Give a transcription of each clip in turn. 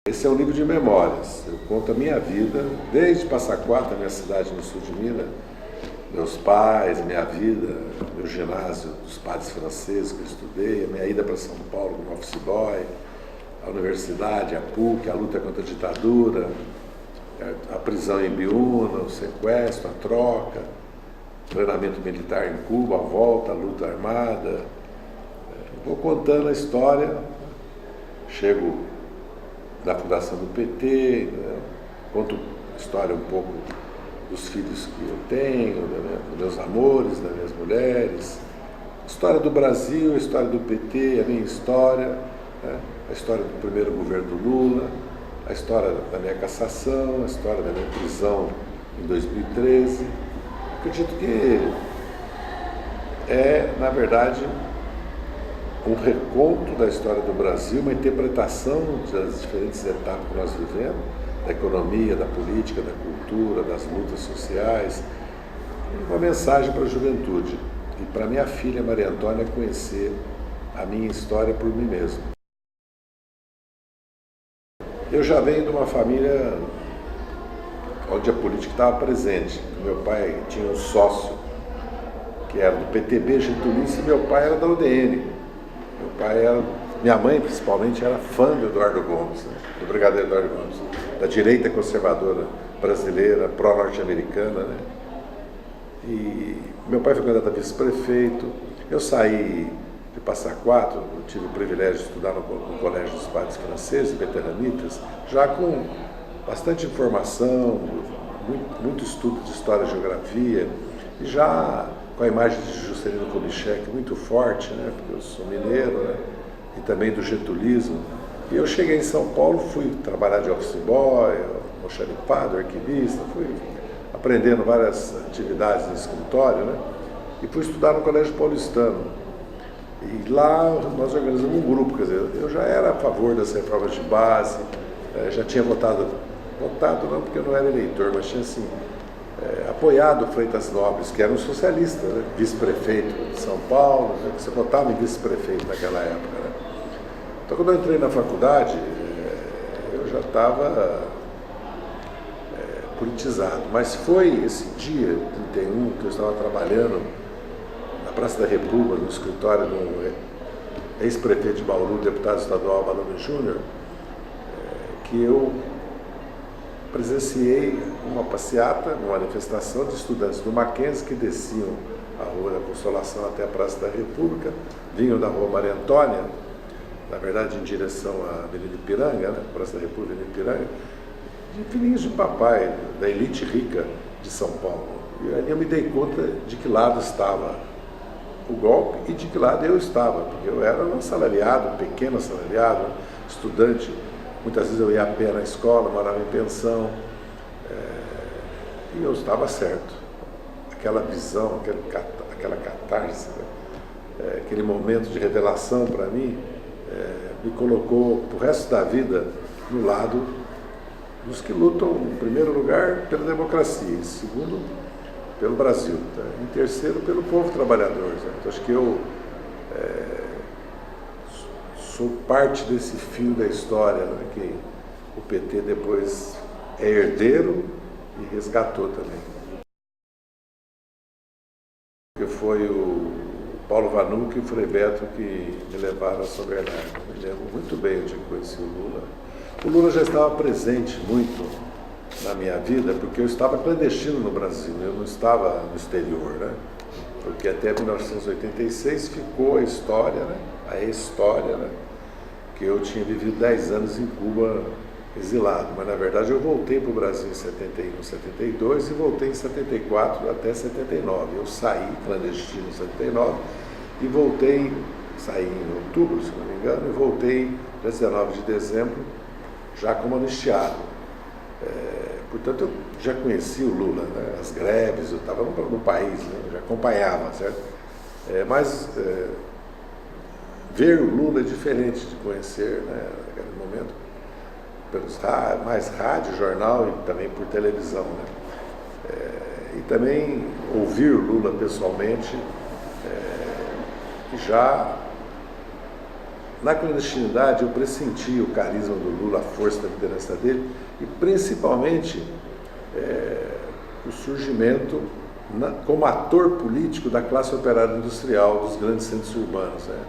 Esse é um livro de memórias. Eu conto a minha vida, desde Passa Quatro, a minha cidade no sul de Minas, meus pais, minha vida, meu ginásio dos padres franceses que eu estudei, a minha ida para São Paulo como office boy, a universidade, a PUC, a luta contra a ditadura, a prisão em Biúna, o sequestro, a troca, o treinamento militar em Cuba, a volta, a luta armada. Vou contando a história, chego da fundação do PT, né? Conto a história um pouco dos filhos que eu tenho, dos meus amores, das minhas mulheres, a história do Brasil, a história do PT, a minha história, né? A história do primeiro governo do Lula, a história da minha cassação, a história da minha prisão em 2013. Acredito que é, na verdade, um reconto da história do Brasil, uma interpretação das diferentes etapas que nós vivemos, da economia, da política, da cultura, das lutas sociais, uma mensagem para a juventude e para minha filha Maria Antônia conhecer a minha história por mim mesmo. Eu já venho de uma família onde a política estava presente. Meu pai tinha um sócio que era do PTB Getulista e meu pai era da UDN. Meu pai era, minha mãe principalmente, era fã do Eduardo Gomes, né? Do brigadeiro Eduardo Gomes, da direita conservadora brasileira, pró-norte-americana, né? E meu pai foi candidato a vice-prefeito. Eu saí de Passa Quatro, eu tive o privilégio de estudar no Colégio dos Padres Franceses, veteranitas, já com bastante informação, muito estudo de história e geografia, e já com a imagem de Juscelino Kubitschek muito forte, né? Porque eu sou mineiro, né? E também do getulismo. E eu cheguei em São Paulo, fui trabalhar de office boy, almoxarifado, arquivista, fui aprendendo várias atividades no escritório, né? E fui estudar no Colégio Paulistano. E lá nós organizamos um grupo, quer dizer, eu já era a favor das reformas de base, já tinha votado não porque eu não era eleitor, mas tinha assim, apoiado o Freitas Nobres, que era um socialista, né? Vice-prefeito de São Paulo, né? Você votava em vice-prefeito naquela época, né? Então quando eu entrei na faculdade, eu já estava politizado, mas foi esse dia, 31, que eu estava trabalhando na Praça da República, no escritório do ex-prefeito de Bauru, deputado estadual Balame Júnior, que eu presenciei uma passeata, uma manifestação de estudantes do Mackenzie que desciam a Rua da Consolação até a Praça da República, vinham da Rua Maria Antônia, na verdade em direção à Avenida Ipiranga, né? Praça da República, Avenida Ipiranga, de filhinhos de papai, da elite rica de São Paulo. E ali eu me dei conta de que lado estava o golpe e de que lado eu estava, porque eu era um assalariado, pequeno assalariado, estudante. Muitas vezes eu ia a pé na escola, morava em pensão, e eu estava certo. Aquela visão, aquela catarse, né? Aquele momento de revelação para mim, me colocou para o resto da vida no lado dos que lutam, em primeiro lugar, pela democracia, em segundo, pelo Brasil, tá? Em terceiro, pelo povo trabalhador. Tá? Então, acho que eu sou parte desse fio da história, né, que o PT depois é herdeiro e resgatou também. Porque foi o Paulo Vanucci e o Frei Beto que me levaram a São Bernardo. Eu me lembro muito bem onde eu conheci o Lula. O Lula já estava presente muito na minha vida, porque eu estava clandestino no Brasil, eu não estava no exterior, né? Porque até 1986 ficou a história, né? A história, né? Que eu tinha vivido 10 anos em Cuba exilado, mas na verdade eu voltei para o Brasil em 71, 72 e voltei em 74 até 79. Eu saí clandestino em 79 e voltei, saí em outubro, se não me engano, e voltei dia 19 de dezembro já como anistiado. Portanto, eu já conheci o Lula, né? As greves, eu estava no país, né? Eu já acompanhava, certo? Mas ver o Lula é diferente de conhecer, né, naquele momento, pelos mais rádio, jornal e também por televisão, né? E também ouvir o Lula pessoalmente, que já na clandestinidade eu pressenti o carisma do Lula, a força da liderança dele e principalmente o surgimento como ator político da classe operária industrial dos grandes centros urbanos, né?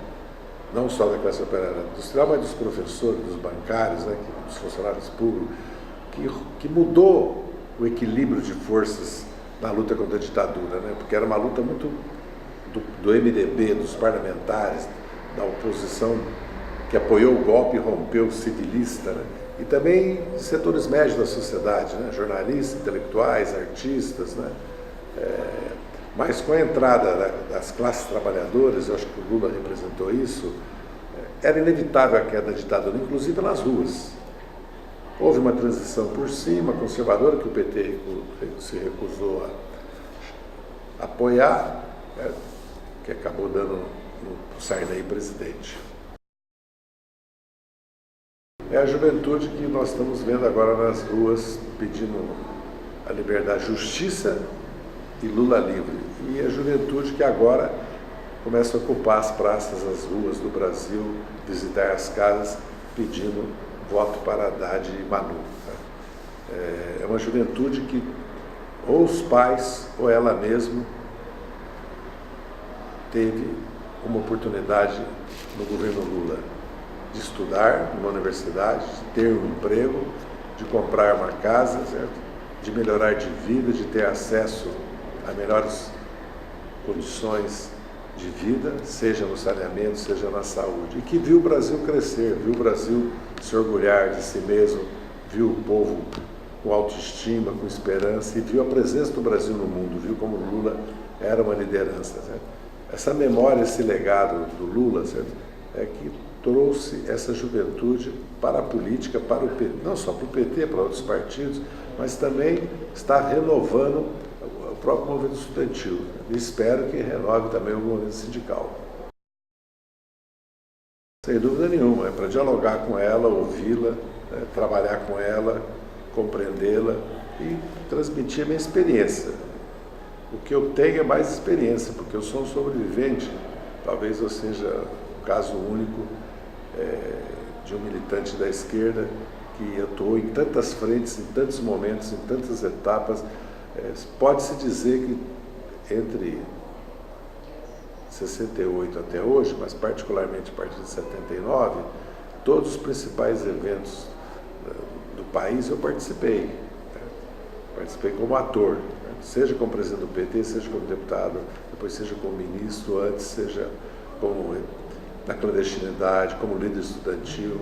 Não só da classe operária industrial, mas dos professores, dos bancários, né? Dos funcionários públicos, que mudou o equilíbrio de forças na luta contra a ditadura, né? Porque era uma luta muito do MDB, dos parlamentares, da oposição que apoiou o golpe e rompeu o civilista, né? E também setores médios da sociedade, né? Jornalistas, intelectuais, artistas, né? Mas com a entrada das classes trabalhadoras, eu acho que o Lula representou isso, era inevitável a queda da ditadura, inclusive nas ruas. Houve uma transição por cima, conservadora, que o PT se recusou a apoiar, que acabou dando o Sarney presidente. É a juventude que nós estamos vendo agora nas ruas pedindo a liberdade, justiça e Lula livre. E a juventude que agora começa a ocupar as praças, as ruas do Brasil, visitar as casas pedindo voto para Haddad e Manu. É uma juventude que ou os pais ou ela mesma teve uma oportunidade no governo Lula de estudar numa universidade, de ter um emprego, de comprar uma casa, certo? De melhorar de vida, de ter acesso a melhores condições de vida, seja no saneamento, seja na saúde, e que viu o Brasil crescer, viu o Brasil se orgulhar de si mesmo, viu o povo com autoestima, com esperança, e viu a presença do Brasil no mundo, viu como o Lula era uma liderança. Certo? Essa memória, esse legado do Lula, certo? É que trouxe essa juventude para a política, para o PT, não só para o PT, para outros partidos, mas também está renovando o próprio movimento estudantil. E espero que renove também o movimento sindical. Sem dúvida nenhuma, é para dialogar com ela, ouvi-la, né, trabalhar com ela, compreendê-la e transmitir a minha experiência. O que eu tenho é mais experiência, porque eu sou um sobrevivente, talvez eu seja um caso único de um militante da esquerda que atuou em tantas frentes, em tantos momentos, em tantas etapas. Pode-se dizer que entre 68 até hoje, mas particularmente a partir de 79, todos os principais eventos do país eu participei. Né? Participei como ator, né? Seja como presidente do PT, seja como deputado, depois seja como ministro, antes seja como na clandestinidade, como líder estudantil.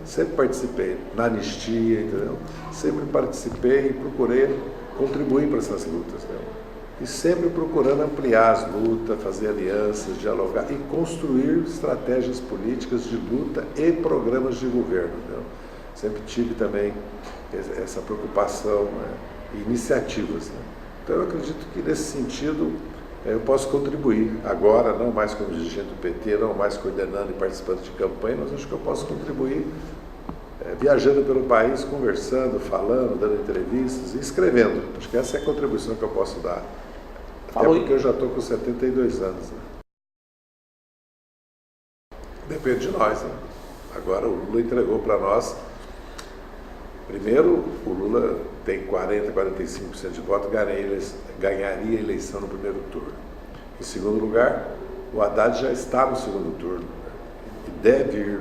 Sempre participei na anistia, entendeu? Sempre participei e procurei contribuir para essas lutas, né? E sempre procurando ampliar as lutas, fazer alianças, dialogar e construir estratégias políticas de luta e programas de governo, né? Sempre tive também essa preocupação, né? E iniciativas, né? Então eu acredito que nesse sentido eu posso contribuir agora, não mais como dirigente do PT, não mais coordenando e participando de campanha, mas acho que eu posso contribuir viajando pelo país, conversando, falando, dando entrevistas e escrevendo. Acho que essa é a contribuição que eu posso dar. Até porque eu já estou com 72 anos. Né? Depende de nós. Né? Agora o Lula entregou para nós. Primeiro, o Lula tem 40%, 45% de voto, ganharia a eleição no primeiro turno. Em segundo lugar, o Haddad já está no segundo turno e deve ir,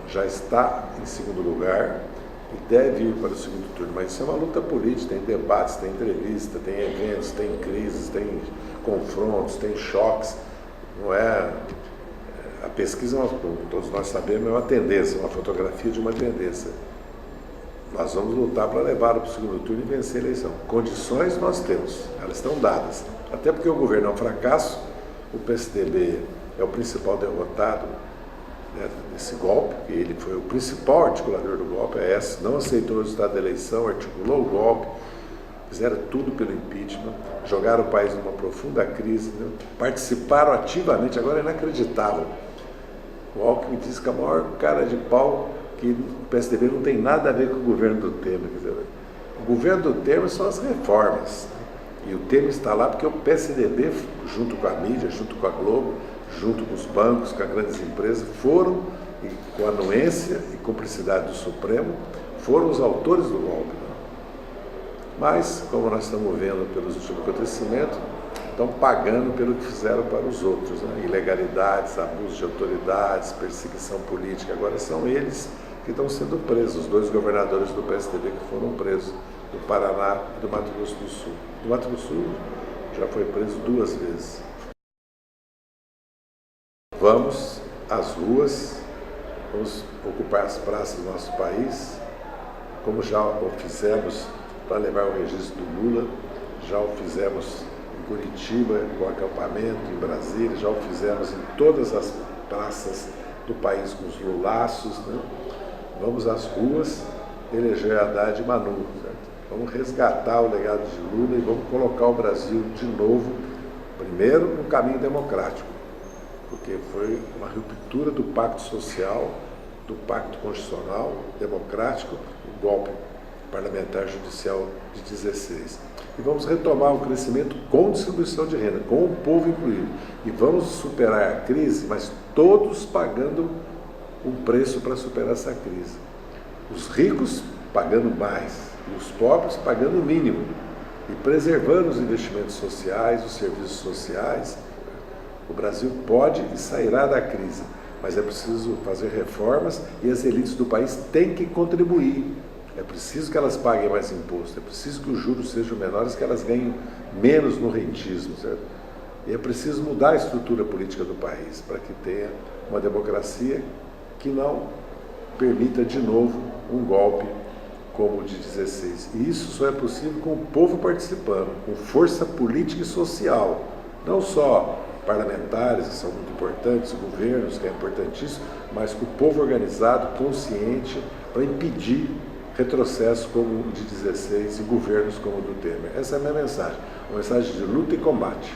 já está em segundo lugar e deve ir para o segundo turno. Mas isso é uma luta política, tem debates, tem entrevista, tem eventos, tem crises, tem confrontos, tem choques. Não é... A pesquisa, como todos nós sabemos, é uma tendência, uma fotografia de uma tendência. Nós vamos lutar para levar para o segundo turno e vencer a eleição. Condições nós temos, elas estão dadas. Até porque o governo é um fracasso, o PSDB é o principal derrotado, né, nesse golpe, ele foi o principal articulador do golpe, a AS não aceitou o resultado da eleição, articulou o golpe, fizeram tudo pelo impeachment, jogaram o país numa profunda crise, né, participaram ativamente, agora é inacreditável. O Alckmin disse que a maior cara de pau que o PSDB não tem nada a ver com o governo do Temer. Quer dizer, o governo do Temer são as reformas. E o Temer está lá porque o PSDB, junto com a mídia, junto com a Globo, junto com os bancos, com as grandes empresas, foram, e com a anuência e cumplicidade do Supremo, foram os autores do golpe. Mas, como nós estamos vendo pelos últimos acontecimentos, estão pagando pelo que fizeram para os outros, né? Ilegalidades, abuso de autoridades, perseguição política. Agora são eles que estão sendo presos, os 2 governadores do PSDB que foram presos, do Paraná e do Mato Grosso do Sul. Do Mato Grosso do Sul já foi preso 2 vezes. Vamos às ruas, vamos ocupar as praças do nosso país, como já o fizemos para levar o registro do Lula, já o fizemos em Curitiba com acampamento, em Brasília, já o fizemos em todas as praças do país com os lulaços, né? Vamos às ruas eleger Haddad e Manu, certo? Vamos resgatar o legado de Lula e vamos colocar o Brasil de novo, primeiro, no caminho democrático, porque foi uma ruptura do pacto social, do pacto constitucional, democrático, o golpe parlamentar judicial de 16. E vamos retomar o crescimento com distribuição de renda, com o povo incluído. E vamos superar a crise, mas todos pagando um preço para superar essa crise. Os ricos pagando mais e os pobres pagando o mínimo. E preservando os investimentos sociais, os serviços sociais. O Brasil pode e sairá da crise, mas é preciso fazer reformas e as elites do país têm que contribuir. É preciso que elas paguem mais imposto, é preciso que os juros sejam menores, que elas ganhem menos no rentismo, certo? E é preciso mudar a estrutura política do país para que tenha uma democracia que não permita de novo um golpe como o de 16. E isso só é possível com o povo participando, com força política e social, não só parlamentares, que são muito importantes, governos, que é importantíssimo, mas com o povo organizado, consciente, para impedir retrocesso como o de 16 e governos como o do Temer. Essa é a minha mensagem, uma mensagem de luta e combate.